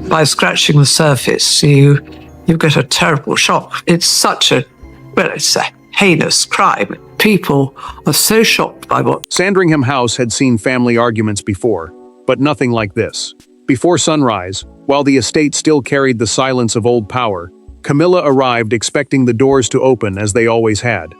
by scratching the surface, you get a terrible shock. It's it's a heinous crime. People are so shocked by what... Sandringham House had seen family arguments before, but nothing like this. Before sunrise, while the estate still carried the silence of old power, Camilla arrived expecting the doors to open as they always had.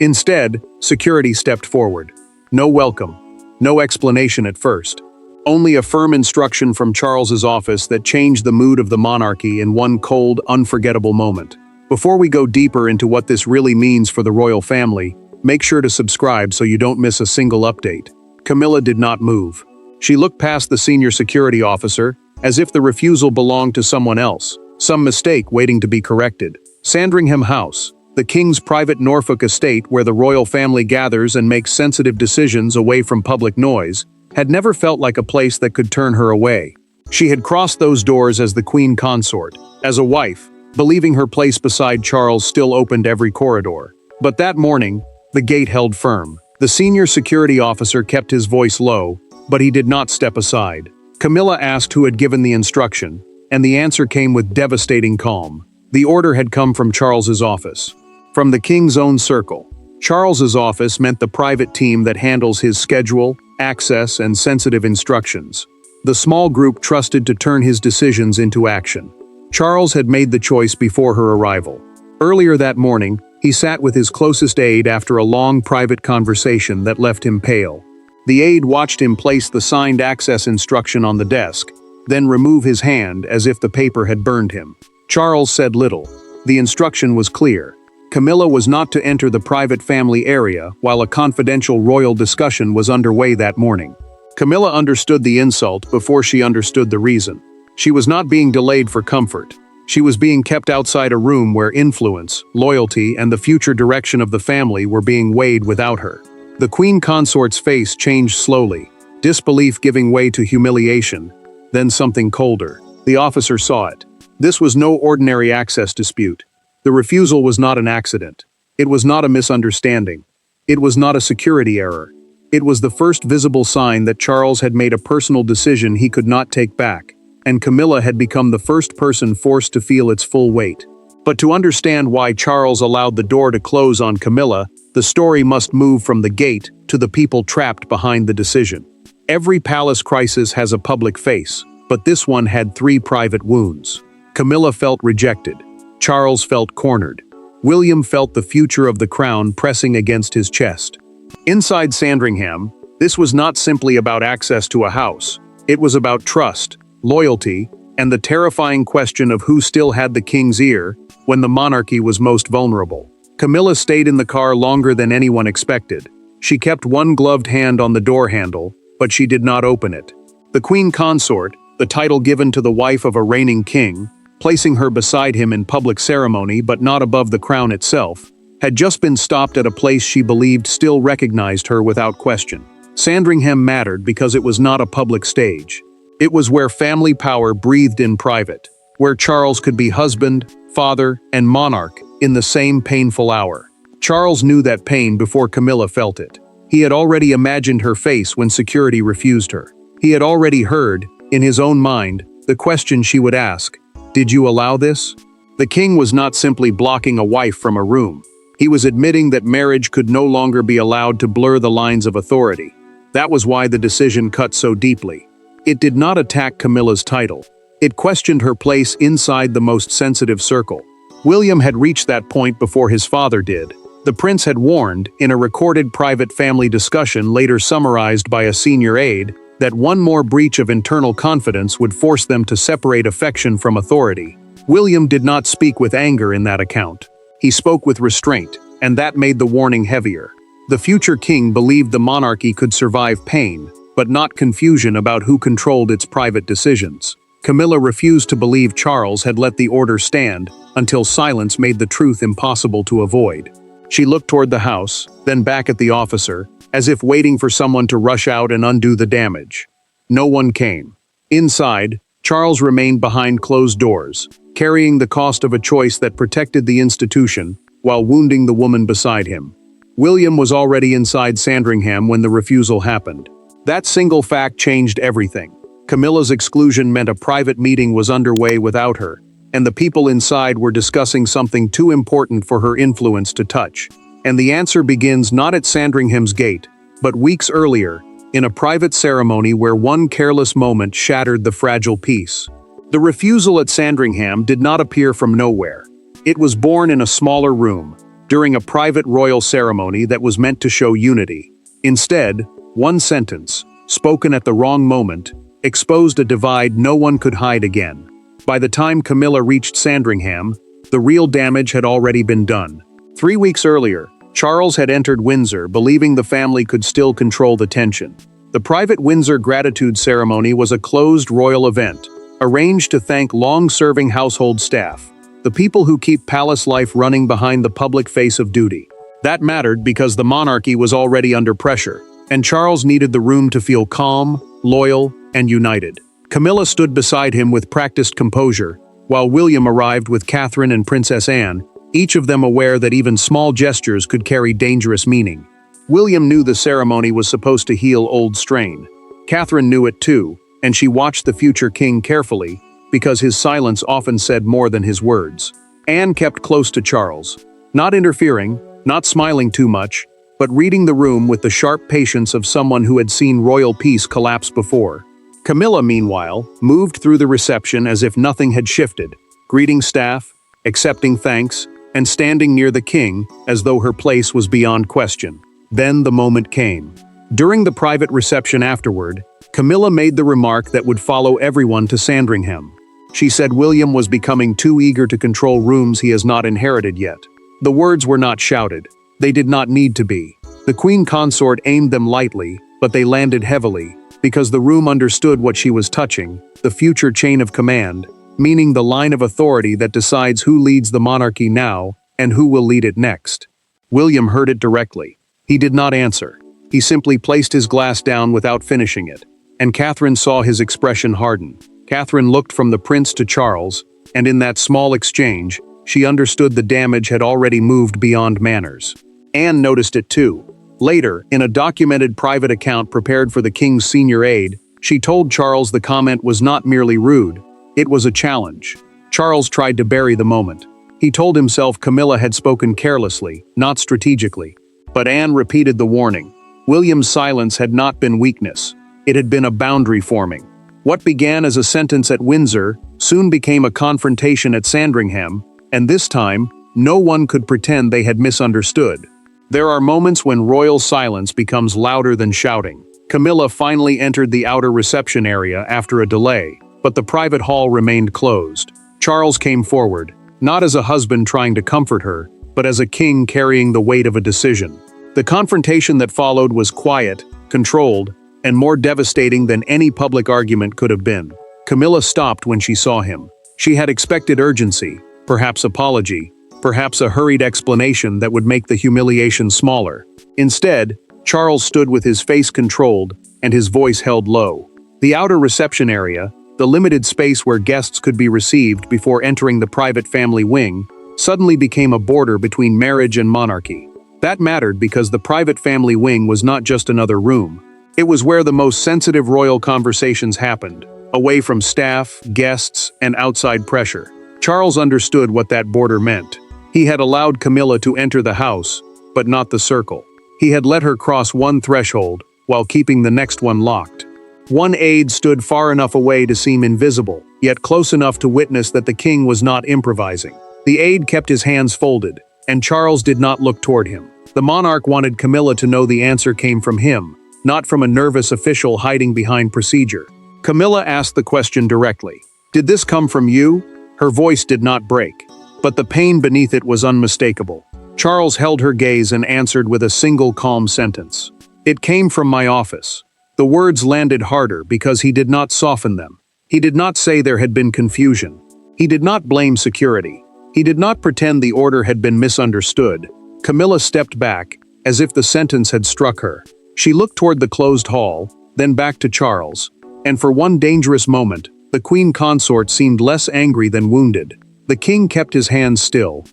Instead, security stepped forward. No welcome, no explanation at first. Only a firm instruction from Charles's office that changed the mood of the monarchy in one cold, unforgettable moment. Before we go deeper into what this really means for the royal family, make sure to subscribe so you don't miss a single update. Camilla did not move. She looked past the senior security officer, as if the refusal belonged to someone else, some mistake waiting to be corrected. Sandringham House, the king's private Norfolk estate where the royal family gathers and makes sensitive decisions away from public noise, had never felt like a place that could turn her away. She had crossed those doors as the queen consort, as a wife, believing her place beside Charles still opened every corridor. But that morning, the gate held firm. The senior security officer kept his voice low, but he did not step aside. Camilla asked who had given the instruction, and the answer came with devastating calm. The order had come from Charles's office. From the king's own circle. Charles's office meant the private team that handles his schedule, access, and sensitive instructions. The small group trusted to turn his decisions into action. Charles had made the choice before her arrival. Earlier that morning, he sat with his closest aide after a long private conversation that left him pale. The aide watched him place the signed access instruction on the desk, then remove his hand as if the paper had burned him. Charles said little. The instruction was clear. Camilla was not to enter the private family area while a confidential royal discussion was underway that morning. Camilla understood the insult before she understood the reason. She was not being delayed for comfort. She was being kept outside a room where influence, loyalty, and the future direction of the family were being weighed without her. The queen consort's face changed slowly, disbelief giving way to humiliation, then something colder. The officer saw it. This was no ordinary access dispute. The refusal was not an accident. It was not a misunderstanding. It was not a security error. It was the first visible sign that Charles had made a personal decision he could not take back, and Camilla had become the first person forced to feel its full weight. But to understand why Charles allowed the door to close on Camilla, the story must move from the gate to the people trapped behind the decision. Every palace crisis has a public face, but this one had 3 private wounds. Camilla felt rejected. Charles felt cornered. William felt the future of the crown pressing against his chest. Inside Sandringham, this was not simply about access to a house. It was about trust, loyalty, and the terrifying question of who still had the king's ear when the monarchy was most vulnerable. Camilla stayed in the car longer than anyone expected. She kept one gloved hand on the door handle, but she did not open it. The queen consort, the title given to the wife of a reigning king, placing her beside him in public ceremony but not above the crown itself, had just been stopped at a place she believed still recognized her without question. Sandringham mattered because it was not a public stage. It was where family power breathed in private, where Charles could be husband, father, and monarch in the same painful hour. Charles knew that pain before Camilla felt it. He had already imagined her face when security refused her. He had already heard, in his own mind, the question she would ask: "Did you allow this?" The king was not simply blocking a wife from a room. He was admitting that marriage could no longer be allowed to blur the lines of authority. That was why the decision cut so deeply. It did not attack Camilla's title. It questioned her place inside the most sensitive circle. William had reached that point before his father did. The prince had warned, in a recorded private family discussion later summarized by a senior aide, that one more breach of internal confidence would force them to separate affection from authority. William did not speak with anger in that account. He spoke with restraint, and that made the warning heavier. The future king believed the monarchy could survive pain, but not confusion about who controlled its private decisions. Camilla refused to believe Charles had let the order stand until silence made the truth impossible to avoid. She looked toward the house, then back at the officer, as if waiting for someone to rush out and undo the damage. No one came. Inside, Charles remained behind closed doors, carrying the cost of a choice that protected the institution while wounding the woman beside him. William was already inside Sandringham when the refusal happened. That single fact changed everything. Camilla's exclusion meant a private meeting was underway without her, and the people inside were discussing something too important for her influence to touch. And the answer begins not at Sandringham's gate, but weeks earlier, in a private ceremony where one careless moment shattered the fragile peace. The refusal at Sandringham did not appear from nowhere. It was born in a smaller room, during a private royal ceremony that was meant to show unity. Instead, one sentence, spoken at the wrong moment, exposed a divide no one could hide again. By the time Camilla reached Sandringham, the real damage had already been done. 3 weeks earlier, Charles had entered Windsor believing the family could still control the tension. The private Windsor gratitude ceremony was a closed royal event, arranged to thank long-serving household staff, the people who keep palace life running behind the public face of duty. That mattered because the monarchy was already under pressure, and Charles needed the room to feel calm, loyal, and united. Camilla stood beside him with practiced composure, while William arrived with Catherine and Princess Anne, each of them aware that even small gestures could carry dangerous meaning. William knew the ceremony was supposed to heal old strain. Catherine knew it too, and she watched the future king carefully, because his silence often said more than his words. Anne kept close to Charles, not interfering, not smiling too much, but reading the room with the sharp patience of someone who had seen royal peace collapse before. Camilla, meanwhile, moved through the reception as if nothing had shifted, greeting staff, accepting thanks, and standing near the king as though her place was beyond question. Then the moment came. During the private reception afterward, Camilla made the remark that would follow everyone to Sandringham. She said William was becoming too eager to control rooms he has not inherited yet. The words were not shouted. They did not need to be. The queen consort aimed them lightly, but they landed heavily, because the room understood what she was touching, the future chain of command, meaning the line of authority that decides who leads the monarchy now and who will lead it next. William heard it directly. He did not answer. He simply placed his glass down without finishing it, and Catherine saw his expression harden. Catherine looked from the prince to Charles, and in that small exchange, she understood the damage had already moved beyond manners. Anne noticed it too. Later, in a documented private account prepared for the king's senior aide, she told Charles the comment was not merely rude, it was a challenge. Charles tried to bury the moment. He told himself Camilla had spoken carelessly, not strategically. But Anne repeated the warning. William's silence had not been weakness. It had been a boundary forming. What began as a sentence at Windsor soon became a confrontation at Sandringham, and this time, no one could pretend they had misunderstood. There are moments when royal silence becomes louder than shouting. Camilla finally entered the outer reception area after a delay, but the private hall remained closed. Charles came forward, not as a husband trying to comfort her, but as a king carrying the weight of a decision. The confrontation that followed was quiet, controlled, and more devastating than any public argument could have been. Camilla stopped when she saw him. She had expected urgency, perhaps apology, perhaps a hurried explanation that would make the humiliation smaller. Instead, Charles stood with his face controlled and his voice held low. The outer reception area, the limited space where guests could be received before entering the private family wing, suddenly became a border between marriage and monarchy. That mattered because the private family wing was not just another room. It was where the most sensitive royal conversations happened, away from staff, guests, and outside pressure. Charles understood what that border meant. He had allowed Camilla to enter the house, but not the circle. He had let her cross one threshold, while keeping the next one locked. One aide stood far enough away to seem invisible, yet close enough to witness that the king was not improvising. The aide kept his hands folded, and Charles did not look toward him. The monarch wanted Camilla to know the answer came from him, not from a nervous official hiding behind procedure. Camilla asked the question directly. "Did this come from you?" Her voice did not break, but the pain beneath it was unmistakable. Charles held her gaze and answered with a single calm sentence. "It came from my office." The words landed harder because he did not soften them. He did not say there had been confusion. He did not blame security. He did not pretend the order had been misunderstood. Camilla stepped back, as if the sentence had struck her. She looked toward the closed hall, then back to Charles, and for one dangerous moment, the queen consort seemed less angry than wounded. The king kept his hands still.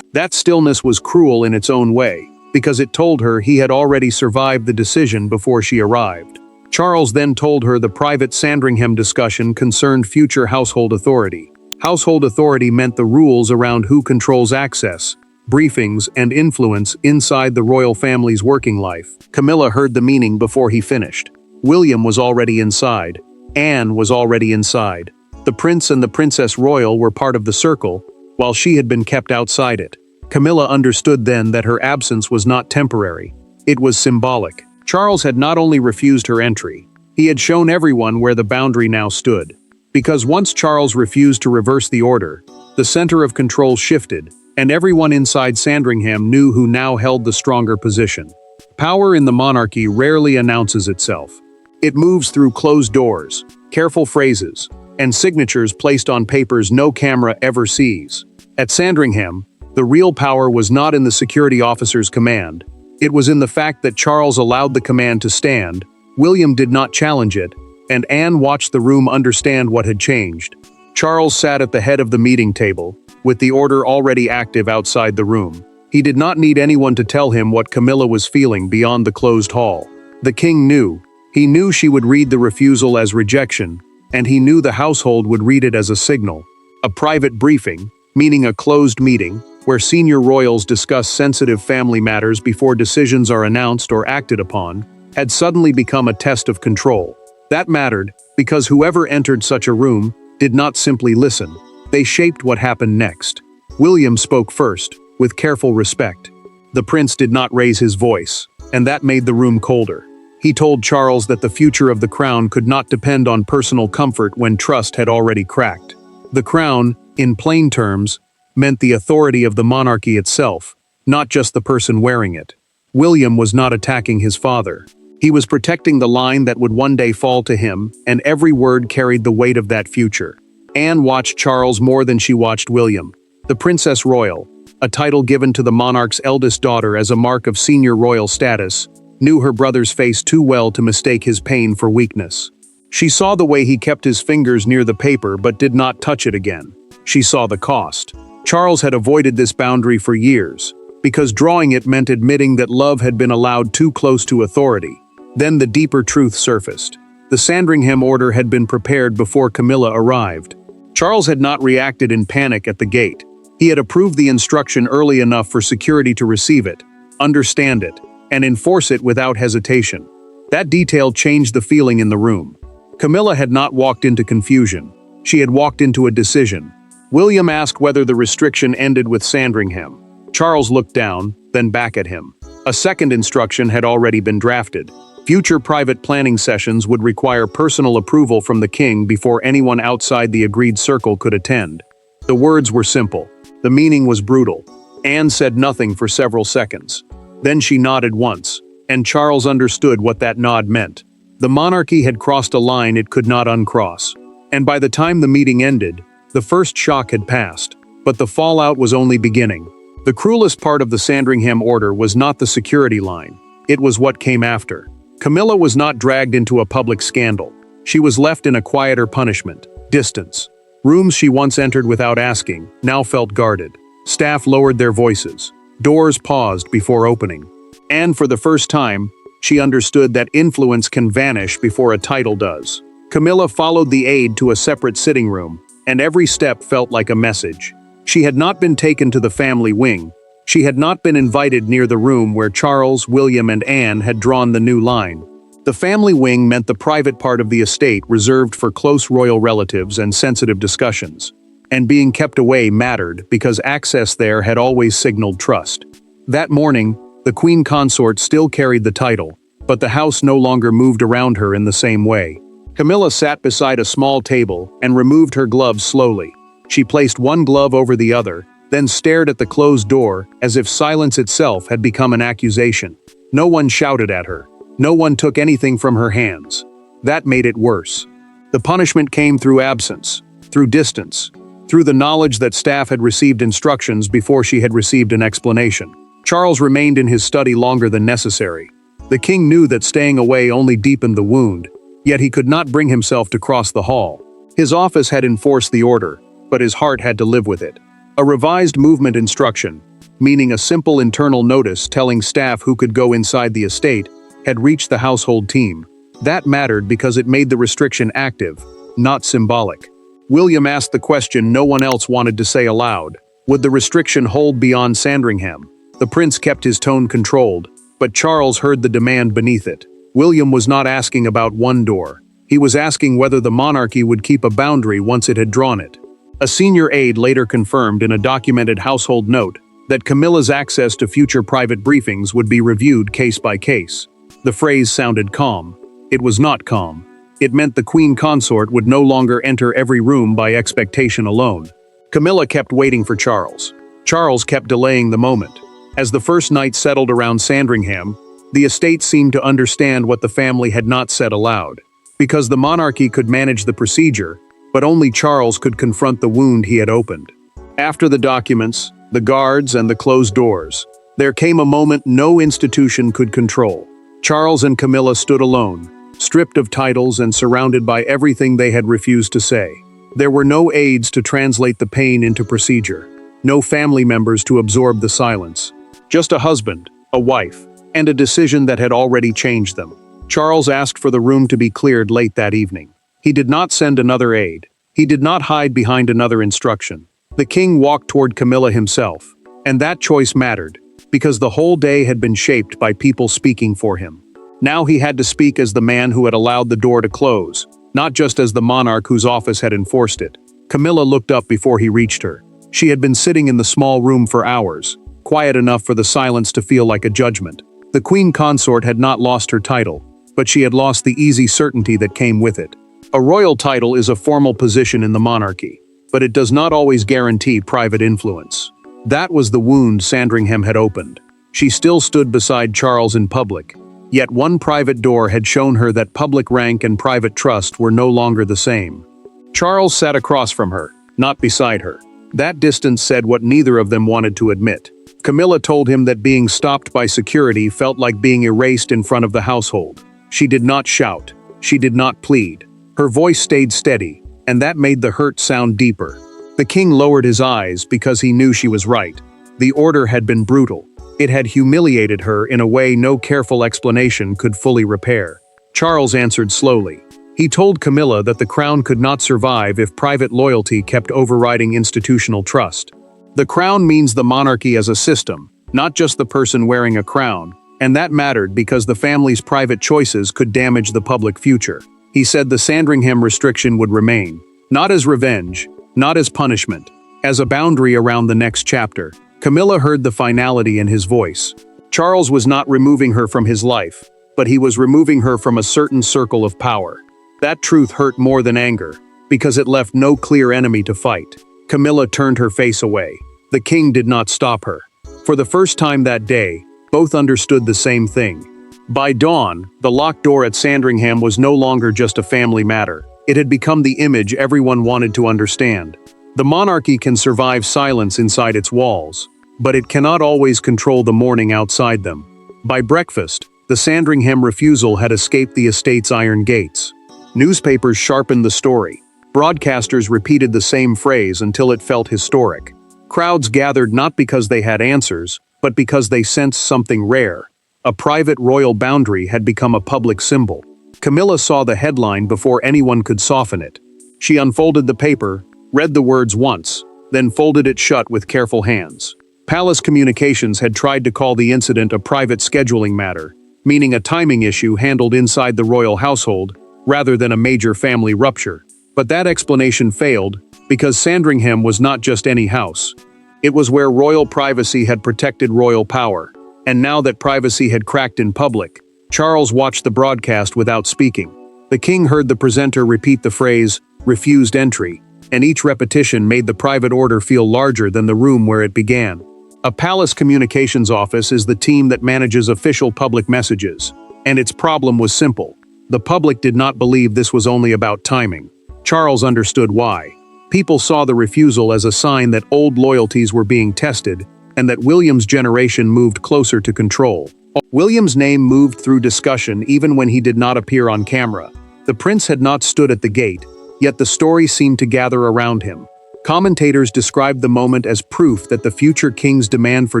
That stillness was cruel in its own way, because it told her he had already survived the decision before she arrived. Charles then told her the private Sandringham discussion concerned future household authority. Household authority meant the rules around who controls access, briefings, and influence inside the royal family's working life. Camilla heard the meaning before he finished. William was already inside. Anne was already inside. The prince and the princess royal were part of the circle, while she had been kept outside it. Camilla understood then that her absence was not temporary. It was symbolic. Charles had not only refused her entry, he had shown everyone where the boundary now stood. Because once Charles refused to reverse the order, the center of control shifted, and everyone inside Sandringham knew who now held the stronger position. Power in the monarchy rarely announces itself. It moves through closed doors, careful phrases, and signatures placed on papers no camera ever sees. At Sandringham, the real power was not in the security officer's command. It was in the fact that Charles allowed the command to stand, William did not challenge it, and Anne watched the room understand what had changed. Charles sat at the head of the meeting table, with the order already active outside the room. He did not need anyone to tell him what Camilla was feeling beyond the closed hall. The king knew. He knew she would read the refusal as rejection, and he knew the household would read it as a signal. A private briefing, meaning a closed meeting, where senior royals discuss sensitive family matters before decisions are announced or acted upon, had suddenly become a test of control. That mattered, because whoever entered such a room did not simply listen. They shaped what happened next. William spoke first, with careful respect. The prince did not raise his voice, and that made the room colder. He told Charles that the future of the crown could not depend on personal comfort when trust had already cracked. The crown, in plain terms, meant the authority of the monarchy itself, not just the person wearing it. William was not attacking his father. He was protecting the line that would one day fall to him, and every word carried the weight of that future. Anne watched Charles more than she watched William. The Princess Royal, a title given to the monarch's eldest daughter as a mark of senior royal status, knew her brother's face too well to mistake his pain for weakness. She saw the way he kept his fingers near the paper but did not touch it again. She saw the cost. Charles had avoided this boundary for years, because drawing it meant admitting that love had been allowed too close to authority. Then the deeper truth surfaced. The Sandringham order had been prepared before Camilla arrived. Charles had not reacted in panic at the gate. He had approved the instruction early enough for security to receive it, understand it, and enforce it without hesitation. That detail changed the feeling in the room. Camilla had not walked into confusion. She had walked into a decision. William asked whether the restriction ended with Sandringham. Charles looked down, then back at him. A second instruction had already been drafted. Future private planning sessions would require personal approval from the king before anyone outside the agreed circle could attend. The words were simple. The meaning was brutal. Anne said nothing for several seconds. Then she nodded once, and Charles understood what that nod meant. The monarchy had crossed a line it could not uncross. And by the time the meeting ended, the first shock had passed, but the fallout was only beginning. The cruelest part of the Sandringham order was not the security line. It was what came after. Camilla was not dragged into a public scandal. She was left in a quieter punishment, distance. Rooms she once entered without asking, now felt guarded. Staff lowered their voices. Doors paused before opening. And for the first time, she understood that influence can vanish before a title does. Camilla followed the aide to a separate sitting room, and every step felt like a message. She had not been taken to the family wing. She had not been invited near the room where Charles, William, and Anne had drawn the new line. The family wing meant the private part of the estate reserved for close royal relatives and sensitive discussions. And being kept away mattered because access there had always signaled trust. That morning, the queen consort still carried the title, but the house no longer moved around her in the same way. Camilla sat beside a small table and removed her gloves slowly. She placed one glove over the other, then stared at the closed door as if silence itself had become an accusation. No one shouted at her. No one took anything from her hands. That made it worse. The punishment came through absence, through distance, through the knowledge that staff had received instructions before she had received an explanation. Charles remained in his study longer than necessary. The king knew that staying away only deepened the wound, yet he could not bring himself to cross the hall. His office had enforced the order, but his heart had to live with it. A revised movement instruction, meaning a simple internal notice telling staff who could go inside the estate, had reached the household team. That mattered because it made the restriction active, not symbolic. William asked the question no one else wanted to say aloud. Would the restriction hold beyond Sandringham? The prince kept his tone controlled, but Charles heard the demand beneath it. William was not asking about one door. He was asking whether the monarchy would keep a boundary once it had drawn it. A senior aide later confirmed in a documented household note that Camilla's access to future private briefings would be reviewed case by case. The phrase sounded calm. It was not calm. It meant the queen consort would no longer enter every room by expectation alone. Camilla kept waiting for Charles. Charles kept delaying the moment. As the first night settled around Sandringham, the estate seemed to understand what the family had not said aloud. Because the monarchy could manage the procedure, but only Charles could confront the wound he had opened. After the documents, the guards, and the closed doors, there came a moment no institution could control. Charles and Camilla stood alone, stripped of titles and surrounded by everything they had refused to say. There were no aides to translate the pain into procedure, no family members to absorb the silence. Just a husband, a wife, and a decision that had already changed them. Charles asked for the room to be cleared late that evening. He did not send another aide. He did not hide behind another instruction. The king walked toward Camilla himself, and that choice mattered, because the whole day had been shaped by people speaking for him. Now he had to speak as the man who had allowed the door to close, not just as the monarch whose office had enforced it. Camilla looked up before he reached her. She had been sitting in the small room for hours, quiet enough for the silence to feel like a judgment. The queen consort had not lost her title, but she had lost the easy certainty that came with it. A royal title is a formal position in the monarchy, but it does not always guarantee private influence. That was the wound Sandringham had opened. She still stood beside Charles in public, yet one private door had shown her that public rank and private trust were no longer the same. Charles sat across from her, not beside her. That distance said what neither of them wanted to admit. Camilla told him that being stopped by security felt like being erased in front of the household. She did not shout. She did not plead. Her voice stayed steady, and that made the hurt sound deeper. The king lowered his eyes because he knew she was right. The order had been brutal. It had humiliated her in a way no careful explanation could fully repair. Charles answered slowly. He told Camilla that the crown could not survive if private loyalty kept overriding institutional trust. The crown means the monarchy as a system, not just the person wearing a crown, and that mattered because the family's private choices could damage the public future. He said the Sandringham restriction would remain, not as revenge, not as punishment, as a boundary around the next chapter. Camilla heard the finality in his voice. Charles was not removing her from his life, but he was removing her from a certain circle of power. That truth hurt more than anger, because it left no clear enemy to fight. Camilla turned her face away. The king did not stop her. For the first time that day, both understood the same thing. By dawn, the locked door at Sandringham was no longer just a family matter. It had become the image everyone wanted to understand. The monarchy can survive silence inside its walls, but it cannot always control the mourning outside them. By breakfast, the Sandringham refusal had escaped the estate's iron gates. Newspapers sharpened the story. Broadcasters repeated the same phrase until it felt historic. Crowds gathered not because they had answers, but because they sensed something rare. A private royal boundary had become a public symbol. Camilla saw the headline before anyone could soften it. She unfolded the paper, read the words once, then folded it shut with careful hands. Palace Communications had tried to call the incident a private scheduling matter, meaning a timing issue handled inside the royal household, rather than a major family rupture. But that explanation failed, because Sandringham was not just any house. It was where royal privacy had protected royal power. And now that privacy had cracked in public, Charles watched the broadcast without speaking. The king heard the presenter repeat the phrase, "refused entry," and each repetition made the private order feel larger than the room where it began. A palace communications office is the team that manages official public messages, and its problem was simple. The public did not believe this was only about timing. Charles understood why. People saw the refusal as a sign that old loyalties were being tested, and that William's generation moved closer to control. William's name moved through discussion even when he did not appear on camera. The prince had not stood at the gate, yet the story seemed to gather around him. Commentators described the moment as proof that the future king's demand for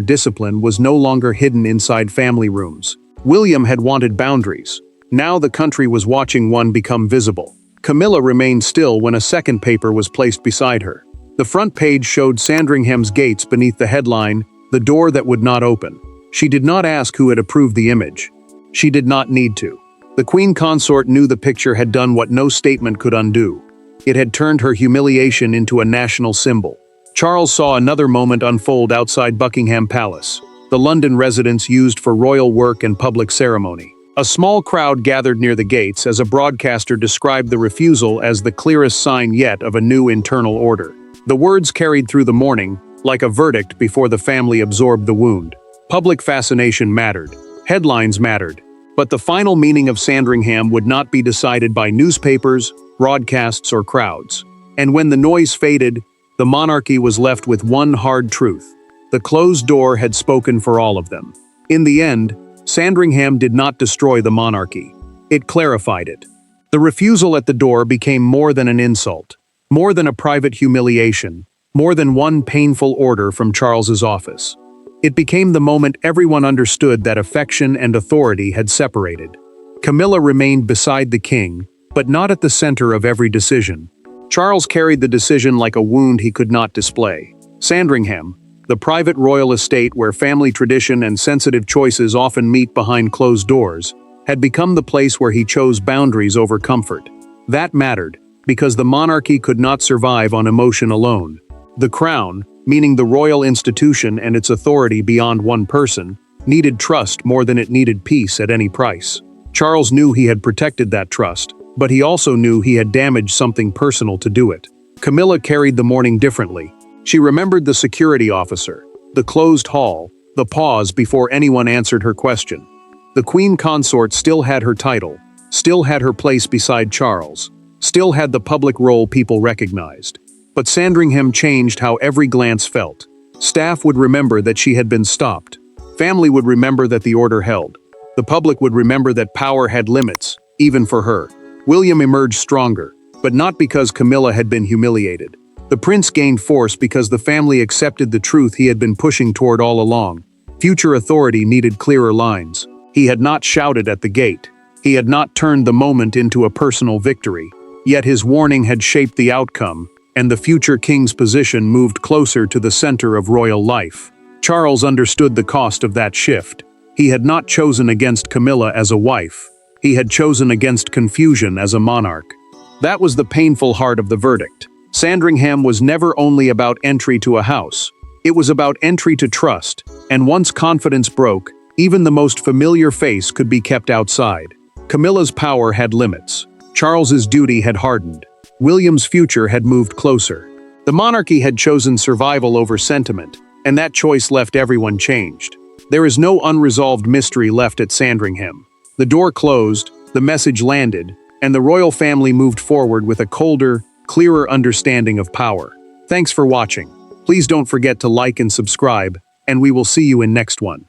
discipline was no longer hidden inside family rooms. William had wanted boundaries, Now the country was watching one become visible. Camilla remained still when a second paper was placed beside her. The front page showed Sandringham's gates beneath the headline, "The door that would not open." She did not ask who had approved the image. She did not need to. The queen consort knew the picture had done what no statement could undo. It had turned her humiliation into a national symbol. Charles saw another moment unfold outside Buckingham Palace, the London residence used for royal work and public ceremony. A small crowd gathered near the gates as a broadcaster described the refusal as the clearest sign yet of a new internal order. The words carried through the morning, like a verdict before the family absorbed the wound. Public fascination mattered. Headlines mattered. But the final meaning of Sandringham would not be decided by newspapers, broadcasts, or crowds. And when the noise faded, the monarchy was left with one hard truth. The closed door had spoken for all of them. In the end, Sandringham did not destroy the monarchy. It clarified it. The refusal at the door became more than an insult, more than a private humiliation, more than one painful order from Charles's office. It became the moment everyone understood that affection and authority had separated. Camilla remained beside the king, but not at the center of every decision. Charles carried the decision like a wound he could not display. Sandringham, the private royal estate where family tradition and sensitive choices often meet behind closed doors, had become the place where he chose boundaries over comfort. That mattered, because the monarchy could not survive on emotion alone. The crown, meaning the royal institution and its authority beyond one person, needed trust more than it needed peace at any price. Charles knew he had protected that trust, but he also knew he had damaged something personal to do it. Camilla carried the morning differently. She remembered the security officer, the closed hall, the pause before anyone answered her question. The queen consort still had her title, still had her place beside Charles, still had the public role people recognized. But Sandringham changed how every glance felt. Staff would remember that she had been stopped. Family would remember that the order held. The public would remember that power had limits, even for her. William emerged stronger, but not because Camilla had been humiliated. The prince gained force because the family accepted the truth he had been pushing toward all along. Future authority needed clearer lines. He had not shouted at the gate. He had not turned the moment into a personal victory. Yet his warning had shaped the outcome, and the future king's position moved closer to the center of royal life. Charles understood the cost of that shift. He had not chosen against Camilla as a wife. He had chosen against confusion as a monarch. That was the painful heart of the verdict. Sandringham was never only about entry to a house. It was about entry to trust, and once confidence broke, even the most familiar face could be kept outside. Camilla's power had limits. Charles's duty had hardened. William's future had moved closer. The monarchy had chosen survival over sentiment, and that choice left everyone changed. There is no unresolved mystery left at Sandringham. The door closed, the message landed, and the royal family moved forward with a colder, clearer understanding of power. Thanks for watching. Please don't forget to like and subscribe, and we will see you in next one.